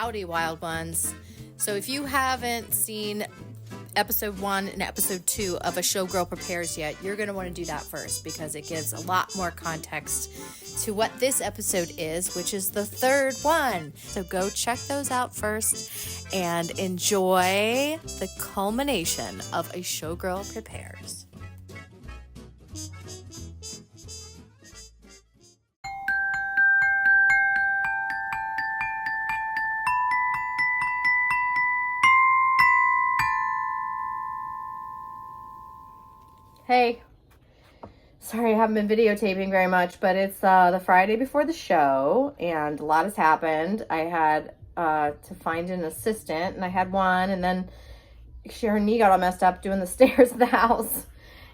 Howdy, Wild Ones. So if you haven't seen episode 1 and episode 2 of A Showgirl Prepares yet, you're going to want to do that first because it gives a lot more context to what this episode is, which is the third one. So go check those out first and enjoy the culmination of A Showgirl Prepares. Hey, sorry I haven't been videotaping very much, but it's the Friday before the show and a lot has happened. I had to find an assistant and I had one, and then her knee got all messed up doing the stairs of the house.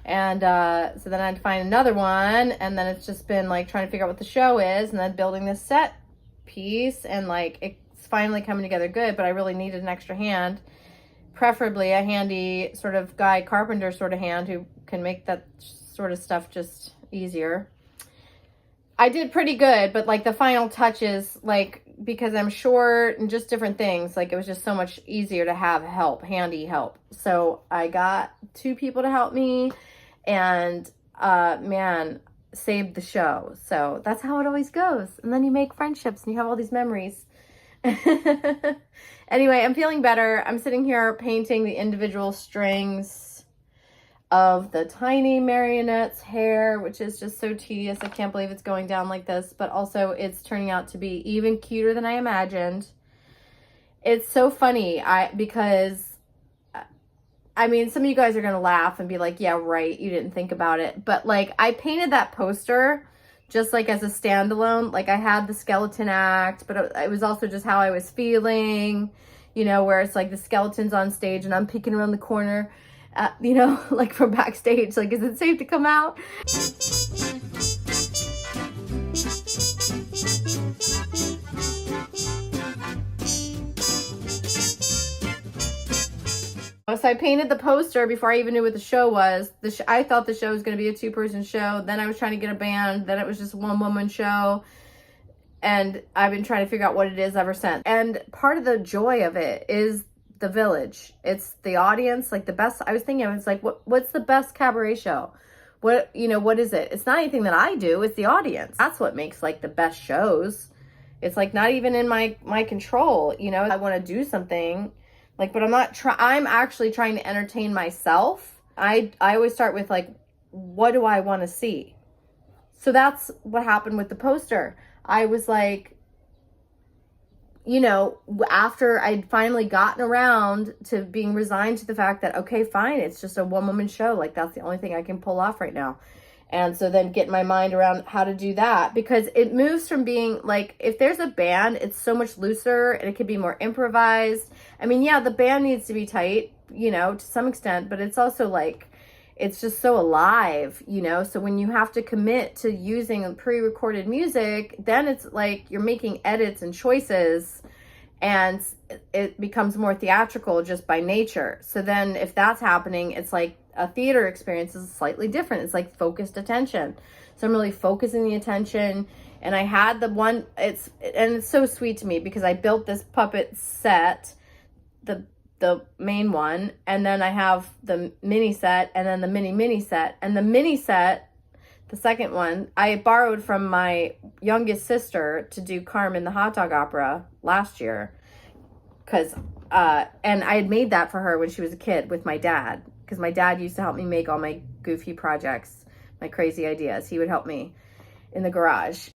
And so then I had to find another one, and then it's just been like trying to figure out what the show is and then building this set piece, and like it's finally coming together good, but I really needed an extra hand. Preferably a handy sort of guy carpenter sort of hand who can make that sort of stuff just easier. I did pretty good, but like the final touches, like because I'm short and just different things, like it was just so much easier to have help, handy help. So I got 2 people to help me, and man, saved the show. So that's how it always goes. And then you make friendships and you have all these memories. Anyway, I'm feeling better. I'm sitting here painting the individual strings of the tiny marionette's hair, which is just so tedious. I can't believe it's going down like this, but also it's turning out to be even cuter than I imagined. It's so funny because I mean, some of you guys are going to laugh and be like, yeah, right, you didn't think about it. But like, I painted that poster just like as a standalone. Like I had the skeleton act, but it was also just how I was feeling, you know, where it's like the skeleton's on stage and I'm peeking around the corner, you know, like from backstage, like, is it safe to come out? So I painted the poster before I even knew what the show was. I thought the show was going to be a 2-person show. Then I was trying to get a band. Then it was just a 1-woman show. And I've been trying to figure out what it is ever since. And part of the joy of it is the village. It's the audience, like the best. I was thinking, I was like, what's the best cabaret show? What is it? It's not anything that I do. It's the audience. That's what makes like the best shows. It's like not even in my control. You know, I want to do something. Like, but I'm actually trying to entertain myself. I always start with like, what do I want to see? So that's what happened with the poster. I was like, you know, after I'd finally gotten around to being resigned to the fact that, okay, fine, it's just a 1-woman show. Like that's the only thing I can pull off right now. And so then getting my mind around how to do that, because it moves from being like, if there's a band, it's so much looser and it could be more improvised. I mean, yeah, the band needs to be tight, you know, to some extent, but it's also like, it's just so alive, you know? So when you have to commit to using pre-recorded music, then it's like you're making edits and choices, and it becomes more theatrical just by nature. So then if that's happening, it's like a theater experience is slightly different. It's like focused attention. So I'm really focusing the attention. And I had the one, it's so sweet to me because I built this puppet set, the main one, and then I have the mini set, and then the mini set. And the mini set, the second one, I borrowed from my youngest sister to do Carmen the hot dog opera last year. Because, and I had made that for her when she was a kid with my dad. Because my dad used to help me make all my goofy projects, my crazy ideas. He would help me in the garage.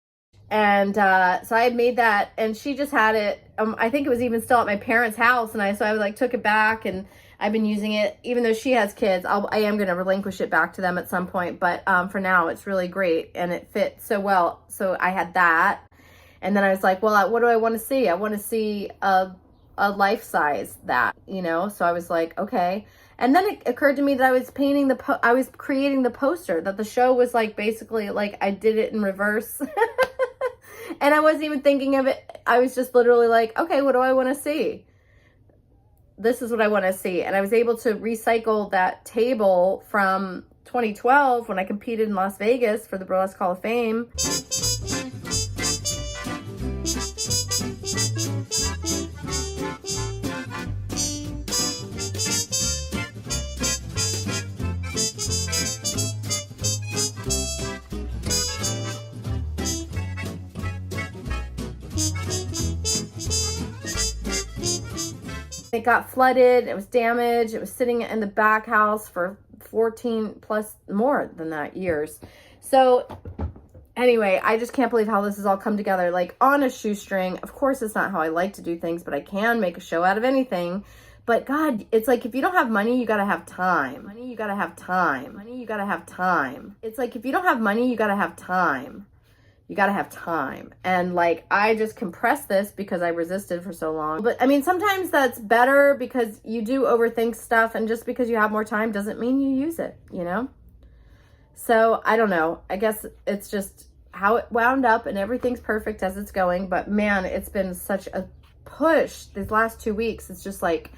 And so I had made that, and she just had it. I think it was even still at my parents' house, and so I like took it back, and I've been using it. Even though she has kids, I am going to relinquish it back to them at some point. But for now, it's really great, and it fits so well. So I had that, and then I was like, well, what do I want to see? I want to see a life size that, you know. So I was like, okay. And then it occurred to me that I was painting I was creating the poster, that the show was like basically like I did it in reverse. And I wasn't even thinking of it. I was just literally like, okay, what do I want to see? This is what I want to see. And I was able to recycle that table from 2012 when I competed in Las Vegas for the Burlesque Hall of Fame. It got flooded. It was damaged. It was sitting in the back house for 14 plus more than that years. So anyway, I just can't believe how this has all come together, like on a shoestring. Of course, it's not how I like to do things, but I can make a show out of anything. But God, it's like if you don't have money, you gotta have time. Money, you gotta have time. Money, you gotta have time. It's like if you don't have money, you gotta have time. You gotta have time. And like, I just compressed this because I resisted for so long. But I mean, sometimes that's better because you do overthink stuff, and just because you have more time doesn't mean you use it, you know? So I don't know. I guess it's just how it wound up, and everything's perfect as it's going. But man, it's been such a push these last 2 weeks. It's just like,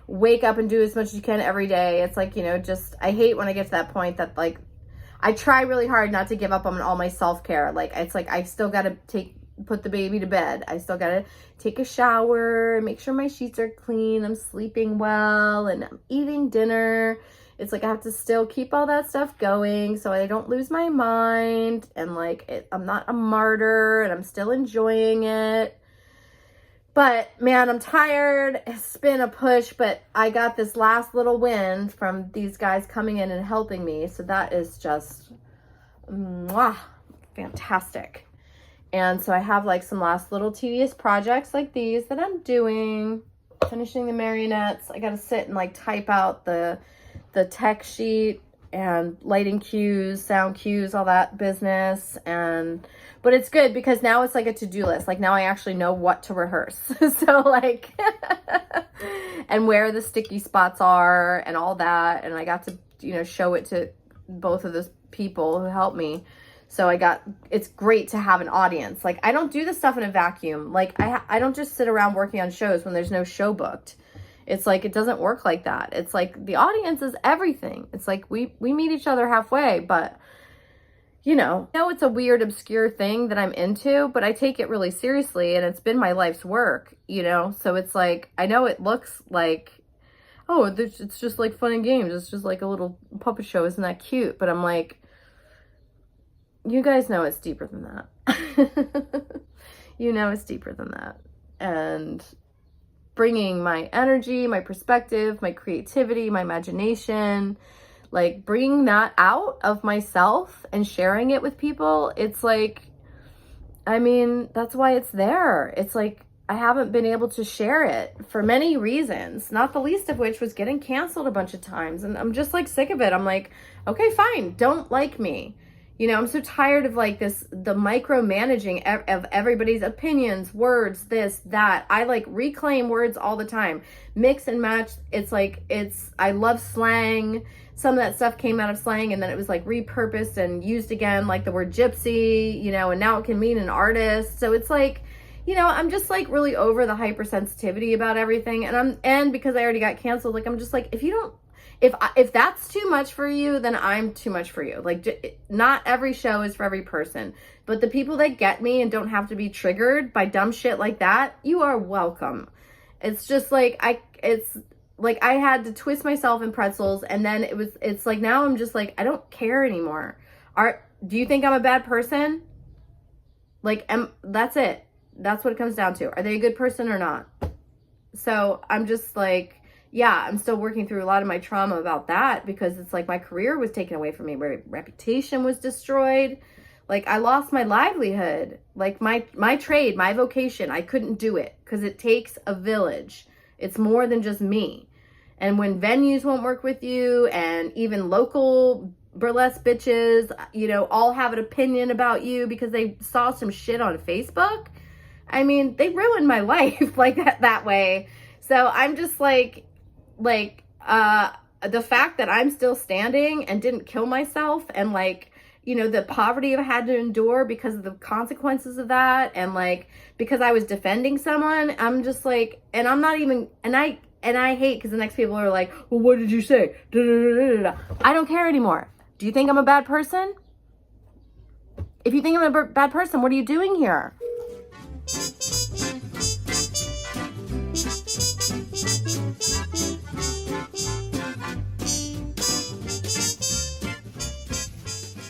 wake up and do as much as you can every day. It's like, you know, just, I hate when I get to that point that like, I try really hard not to give up on all my self-care. Like, it's like, I still got to put the baby to bed. I still got to take a shower, make sure my sheets are clean. I'm sleeping well and I'm eating dinner. It's like, I have to still keep all that stuff going so I don't lose my mind. And like, I'm not a martyr and I'm still enjoying it. But man, I'm tired. It's been a push, but I got this last little win from these guys coming in and helping me. So that is just mwah, fantastic. And so I have like some last little tedious projects like these that I'm doing. Finishing the marionettes. I got to sit and like type out the tech sheet and lighting cues, sound cues, all that business. But it's good because now it's like a to-do list. Like now I actually know what to rehearse. So like, and where the sticky spots are and all that. And I got to, you know, show it to both of those people who helped me. So it's great to have an audience. Like I don't do this stuff in a vacuum. Like I don't just sit around working on shows when there's no show booked. It's like, it doesn't work like that. It's like the audience is everything. It's like we meet each other halfway, but you know, it's a weird, obscure thing that I'm into, but I take it really seriously and it's been my life's work, you know? So it's like, I know it looks like, oh, it's just like fun and games. It's just like a little puppet show. Isn't that cute? But I'm like, you guys know it's deeper than that. You know, it's deeper than that. And bringing my energy, my perspective, my creativity, my imagination, like bringing that out of myself and sharing it with people. It's like, I mean, that's why it's there. It's like, I haven't been able to share it for many reasons, not the least of which was getting canceled a bunch of times. And I'm just like sick of it. I'm like, okay, fine. Don't like me. You know, I'm so tired of like the micromanaging of everybody's opinions, words, this, that. I like reclaim words all the time, mix and match. It's like, I love slang. Some of that stuff came out of slang and then it was like repurposed and used again, like the word gypsy, you know, and now it can mean an artist. So it's like, you know, I'm just like really over the hypersensitivity about everything. And because I already got canceled, like, I'm just like, if that's too much for you, then I'm too much for you. Like, not every show is for every person, but the people that get me and don't have to be triggered by dumb shit like that, you are welcome. It's just like, it's like I had to twist myself in pretzels, and then it's like, now I'm just like, I don't care anymore. Do you think I'm a bad person? Like, that's it. That's what it comes down to. Are they a good person or not? So I'm just like, yeah, I'm still working through a lot of my trauma about that, because it's like my career was taken away from me. My reputation was destroyed. Like, I lost my livelihood, like my trade, my vocation. I couldn't do it because it takes a village. It's more than just me. And when venues won't work with you, and even local burlesque bitches, you know, all have an opinion about you because they saw some shit on Facebook. I mean, they ruined my life like that way. So I'm just like the fact that I'm still standing and didn't kill myself, and like, you know, the poverty I've had to endure because of the consequences of that, and like, because I was defending someone, I'm just like, and I'm not even, and I hate, because the next people are like, well, what did you say? Da, da, da, da, da. I don't care anymore. Do you think I'm a bad person? If you think I'm a bad person, what are you doing here?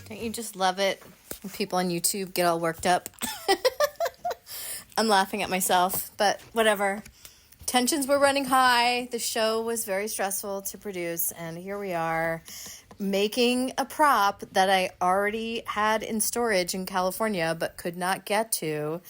Don't you just love it when people on YouTube get all worked up? I'm laughing at myself, but whatever. tensions were running high. The show was very stressful to produce, and here we are making a prop that I already had in storage in California but could not get to.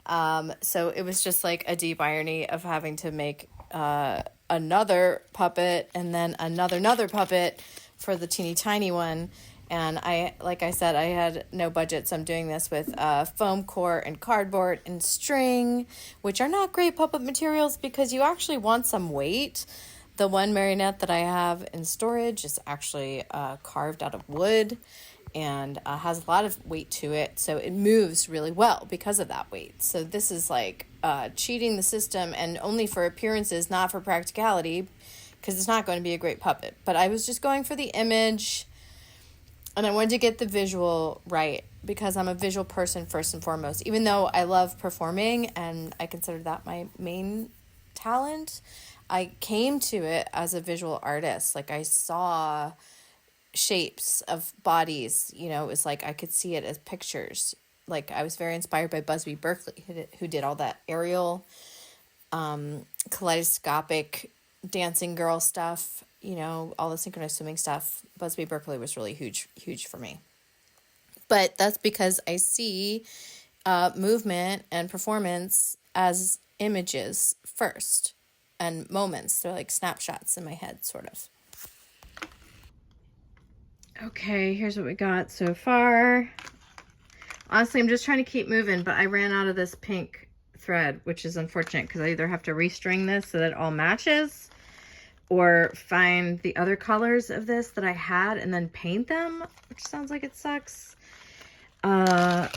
So it was just like a deep irony of having to make another puppet and then another puppet for the teeny tiny one. And like I said, I had no budget, so I'm doing this with foam core and cardboard and string, which are not great puppet materials because you actually want some weight. The one marionette that I have in storage is actually carved out of wood and has a lot of weight to it, so it moves really well because of that weight. So this is like cheating the system, and only for appearances, not for practicality, because it's not going to be a great puppet. But I was just going for the image, and I wanted to get the visual right because I'm a visual person first and foremost. Even though I love performing and I consider that my main talent, I came to it as a visual artist. Like, I saw shapes of bodies, you know, it was like I could see it as pictures. Like, I was very inspired by Busby Berkeley, who did all that aerial kaleidoscopic dancing girl stuff, you know, all the synchronized swimming stuff. Busby Berkeley was really huge for me. But that's because I see movement and performance as images first and moments. They're like snapshots in my head, sort of. Okay, here's what we got so far. Honestly, I'm just trying to keep moving, but I ran out of this pink thread, which is unfortunate because I either have to restring this so that it all matches or find the other colors of this that I had and then paint them, which sounds like it sucks. And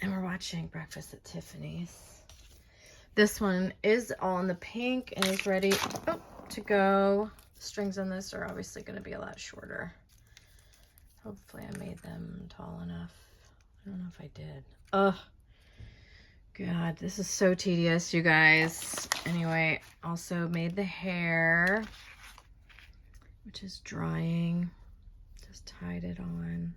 we're watching Breakfast at Tiffany's. This one is all in the pink and is ready to go. The strings on this are obviously going to be a lot shorter. Hopefully I made them tall enough. I don't know if I did. Ugh. God, this is so tedious, you guys. Anyway, also made the hair, which is drying. Just tied it on.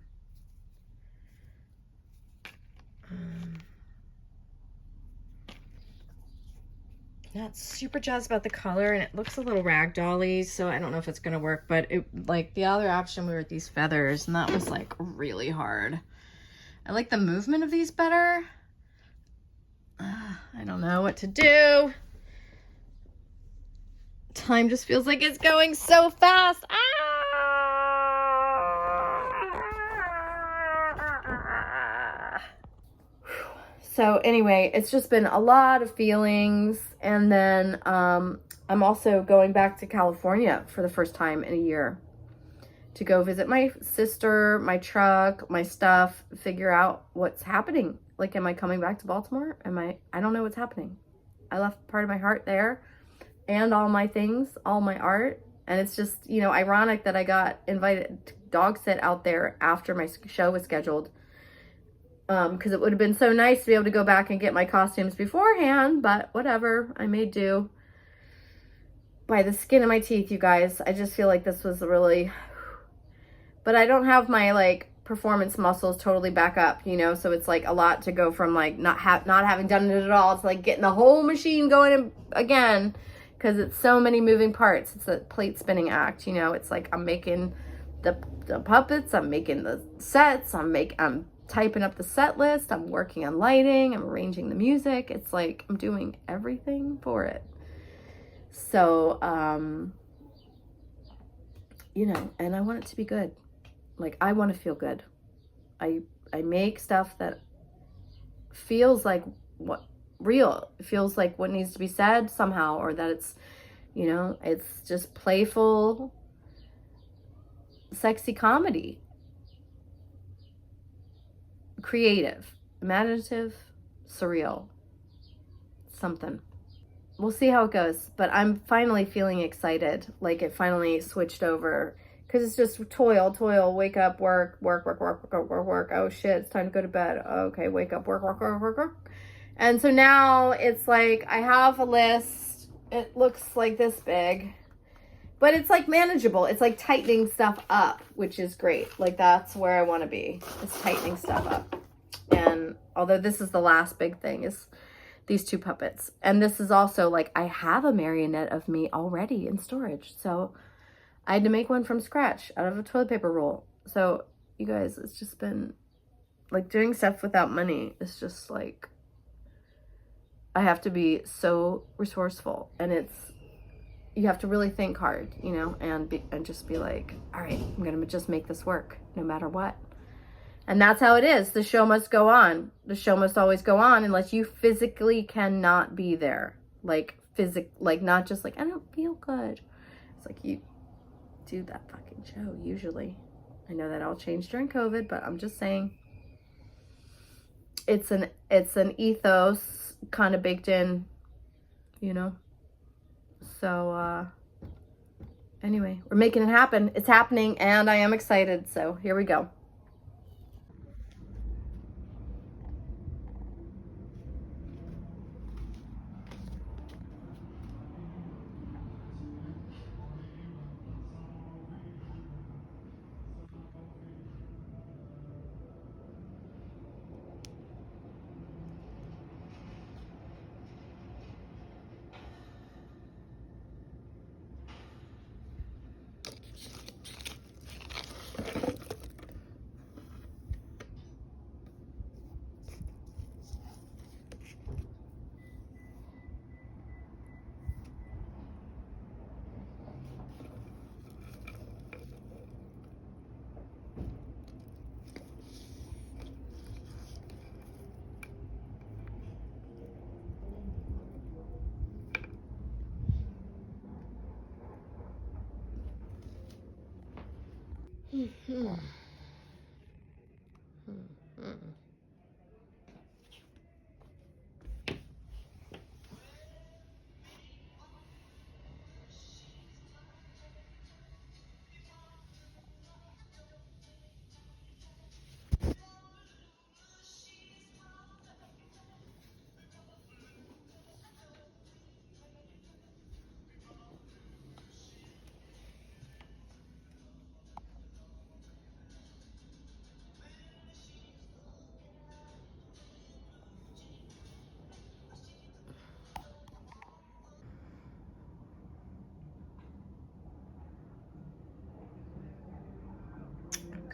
Not super jazzed about the color, and it looks a little ragdoll-y, so I don't know if it's gonna work. But it, like, the other option, we were with these feathers, and that was like really hard. I like the movement of these better. I don't know what to do. Time just feels like it's going so fast. So anyway, it's just been a lot of feelings. And then I'm also going back to California for the first time in a year to go visit my sister, my truck, my stuff, figure out what's happening. Like, am I coming back to Baltimore? I don't know what's happening. I left part of my heart there and all my things, all my art. And it's just, you know, ironic that I got invited to dog sit out there after my show was scheduled. Because it would have been so nice to be able to go back and get my costumes beforehand, but whatever, I made do. By the skin of my teeth, you guys. I just feel like this was really, but I don't have my, like, performance muscles totally back up, you know, so it's like a lot to go from, like, not having done it at all to, like, getting the whole machine going again, because it's so many moving parts. It's a plate spinning act, you know. It's like I'm making the puppets, I'm making the sets, I'm typing up the set list, I'm working on lighting, I'm arranging the music. It's like I'm doing everything for it. So, you know, and I want it to be good. Like, I want to feel good. I make stuff that feels like real. It feels like what needs to be said somehow, or that it's, you know, it's just playful, sexy comedy. Creative, imaginative, surreal, something. We'll see how it goes, but I'm finally feeling excited. Like, it finally switched over, because it's just toil, wake up, work. Oh shit, it's time to go to bed. Okay, wake up, work. And so now it's like I have a list. It looks like this big, but it's like manageable. It's like tightening stuff up, which is great. Like, that's where I want to be. It's tightening stuff up. And although this is the last big thing, is these 2 puppets. And this is also like, I have a marionette of me already in storage. So I had to make one from scratch out of a toilet paper roll. So you guys, it's just been like doing stuff without money. It's just like, I have to be so resourceful, and you have to really think hard, you know, and just be like, all right, I'm going to just make this work no matter what. And that's how it is. The show must go on. The show must always go on unless you physically cannot be there. Like not just like, I don't feel good. It's like you do that fucking show usually. I know that all changed during COVID, but I'm just saying it's an ethos kind of baked in, you know. So anyway, we're making it happen. It's happening, and I am excited. So here we go.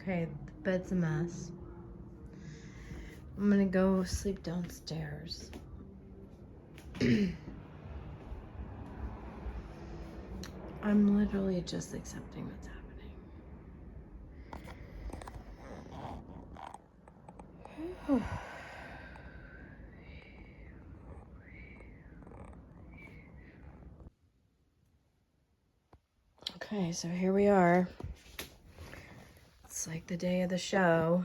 Okay, the bed's a mess. I'm gonna go sleep downstairs. I'm literally just accepting what's happening. Okay, so here we are. It's like the day of the show.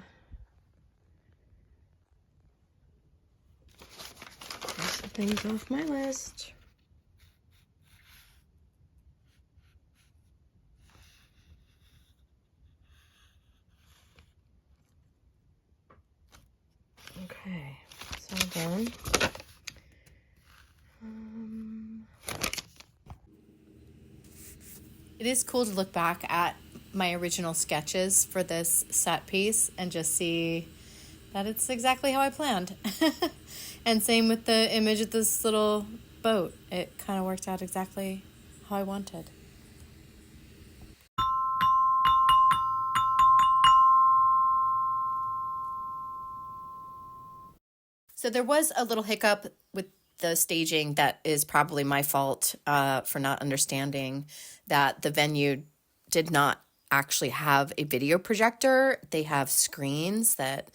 There's some things off my list. Okay, so again, It is cool to look back at my original sketches for this set piece and just see that it's exactly how I planned. And same with the image of this little boat. It kind of worked out exactly how I wanted. So there was a little hiccup with the staging that is probably my fault for not understanding that the venue did not actually have a video projector. They have screens that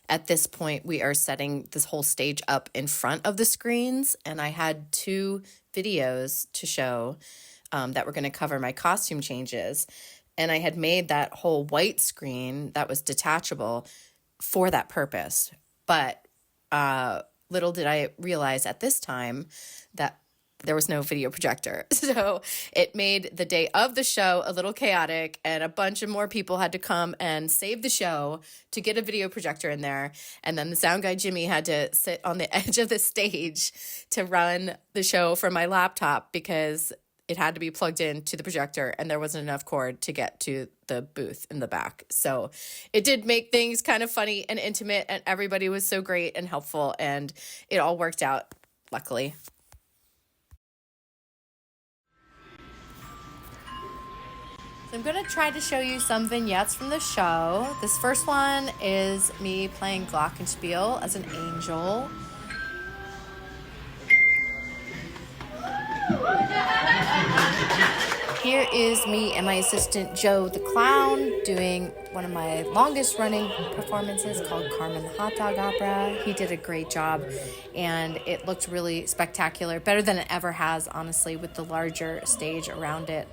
at this point we are setting this whole stage up in front of the screens. And I had 2 videos to show that were going to cover my costume changes. And I had made that whole white screen that was detachable for that purpose. But little did I realize at this time that there was no video projector. So it made the day of the show a little chaotic, and a bunch of more people had to come and save the show to get a video projector in there. And then the sound guy, Jimmy, had to sit on the edge of the stage to run the show from my laptop because it had to be plugged in to the projector and there wasn't enough cord to get to the booth in the back. So it did make things kind of funny and intimate, and everybody was so great and helpful, and it all worked out luckily. So I'm going to try to show you some vignettes from the show. This first one is me playing glockenspiel as an angel. Here is me and my assistant Joe the Clown doing one of my longest running performances called Carmen the Hot Dog Opera. He did a great job and it looked really spectacular, better than it ever has, honestly, with the larger stage around it.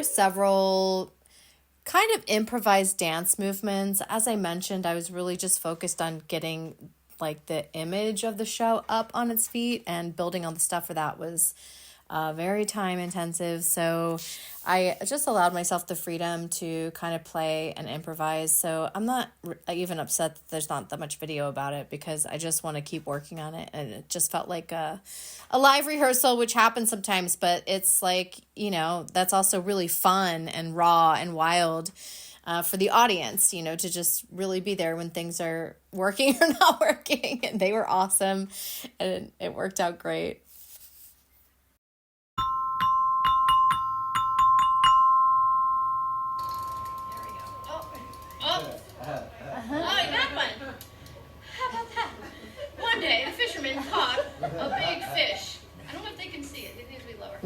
Several kind of improvised dance movements. As I mentioned, I was really just focused on getting like the image of the show up on its feet, and building all the stuff for that was very time intensive. So I just allowed myself the freedom to kind of play and improvise. So I'm not even upset that there's not that much video about it, because I just want to keep working on it. And it just felt like a live rehearsal, which happens sometimes, but it's like, you know, that's also really fun and raw and wild for the audience, you know, to just really be there when things are working or not working. And they were awesome and it worked out great. Oh, I got one. How about that? One day, the fisherman caught a big fish. I don't know if they can see it. It needs to be lower.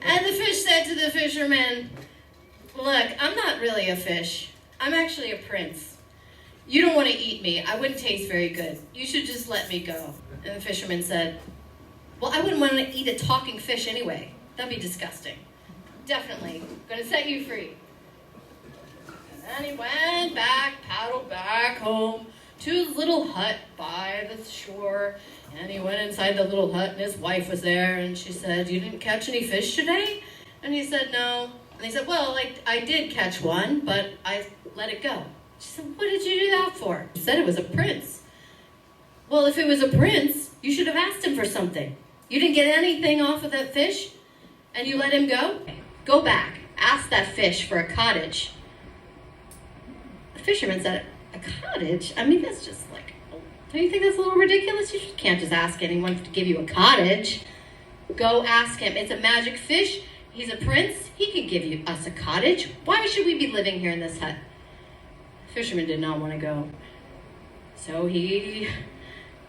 And the fish said to the fisherman, "Look, I'm not really a fish. I'm actually a prince. You don't want to eat me. I wouldn't taste very good. You should just let me go." And the fisherman said, "Well, I wouldn't want to eat a talking fish anyway. That'd be disgusting. Definitely gonna set you free." And then he went back, paddled back home to his little hut by the shore. And he went inside the little hut, and his wife was there, and she said, "You didn't catch any fish today?" And he said, "No." And he said, "Well, I did catch one, but I let it go." She said, "What did you do that for?" He said it was a prince. "Well, if it was a prince, you should have asked him for something. You didn't get anything off of that fish, and you let him go? Go back. Ask that fish for a cottage." The fisherman said, "A cottage? I mean, that's just like, don't you think that's a little ridiculous? You can't just ask anyone to give you a cottage. Go ask him. It's a magic fish. He's a prince. He could give us a cottage. Why should we be living here in this hut?" The fisherman did not want to go. So he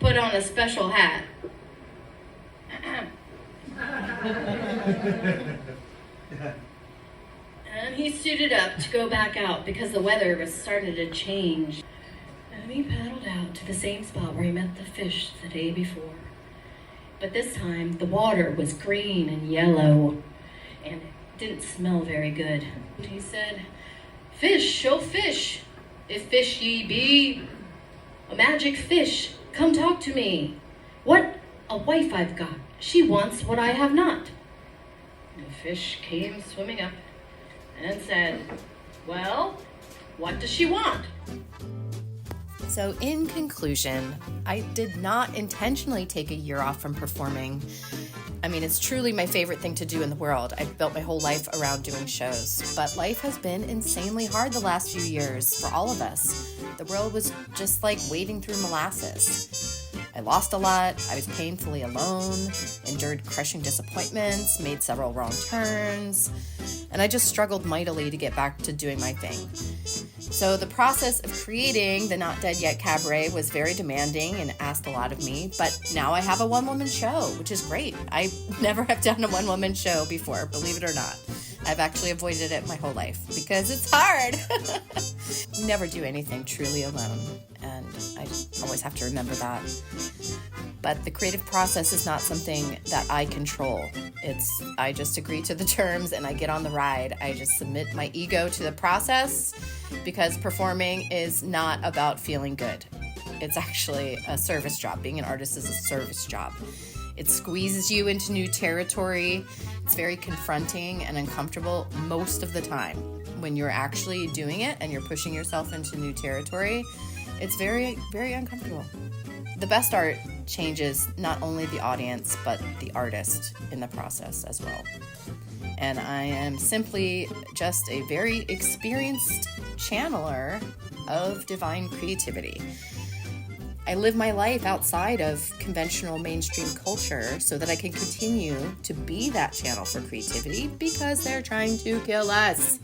put on a special hat. And he suited up to go back out because the weather was starting to change. And he paddled out to the same spot where he met the fish the day before. But this time the water was green and yellow and it didn't smell very good. And he said, "Fish, oh fish, if fish ye be, a magic fish, come talk to me. What a wife I've got. She wants what I have not." The fish came swimming up and said, "Well, what does she want?" So in conclusion, I did not intentionally take a year off from performing. I mean, it's truly my favorite thing to do in the world. I've built my whole life around doing shows, but life has been insanely hard the last few years for all of us. The world was just like wading through molasses. I lost a lot, I was painfully alone, endured crushing disappointments, made several wrong turns, and I just struggled mightily to get back to doing my thing. So the process of creating the Not Dead Yet Cabaret was very demanding and asked a lot of me, but now I have a one-woman show, which is great. I never have done a one-woman show before, believe it or not. I've actually avoided it my whole life because it's hard. You never do anything truly alone, and I always have to remember that. But the creative process is not something that I control. I just agree to the terms and I get on the ride. I just submit my ego to the process because performing is not about feeling good. It's actually a service job. Being an artist is a service job. It squeezes you into new territory. It's very confronting and uncomfortable most of the time. When you're actually doing it and you're pushing yourself into new territory, it's very, very uncomfortable. The best art changes not only the audience, but the artist in the process as well. And I am simply just a very experienced channeler of divine creativity. I live my life outside of conventional mainstream culture so that I can continue to be that channel for creativity because they're trying to kill us.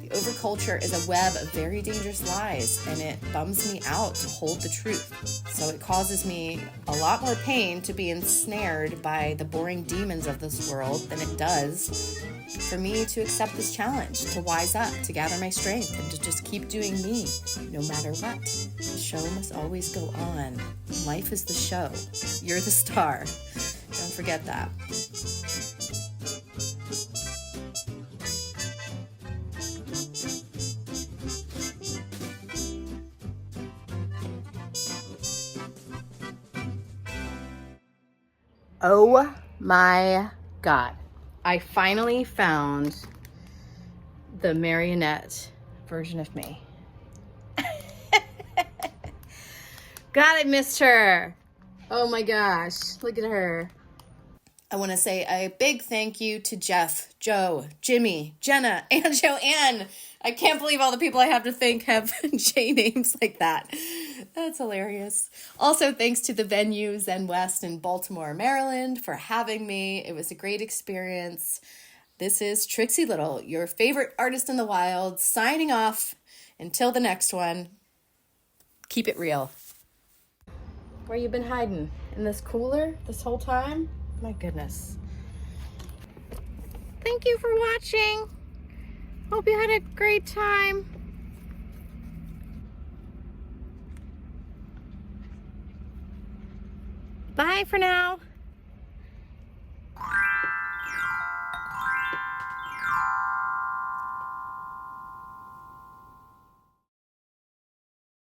The overculture is a web of very dangerous lies, and it bums me out to hold the truth. So it causes me a lot more pain to be ensnared by the boring demons of this world than it does for me to accept this challenge, to wise up, to gather my strength, and to just keep doing me, no matter what. The show must always go on. Life is the show. You're the star. Don't forget that. Oh my God. I finally found the marionette version of me. God, I missed her. Oh my gosh, look at her. I want to say a big thank you to Jeff, Joe, Jimmy, Jenna, and Joanne. I can't believe all the people I have to thank have J names like that. That's hilarious. Also, thanks to the venue Zen West in Baltimore, Maryland for having me. It was a great experience. This is Trixie Little, your favorite artist in the wild, signing off. Until the next one, keep it real. Where you been hiding? In this cooler this whole time? My goodness. Thank you for watching. Hope you had a great time. Bye for now.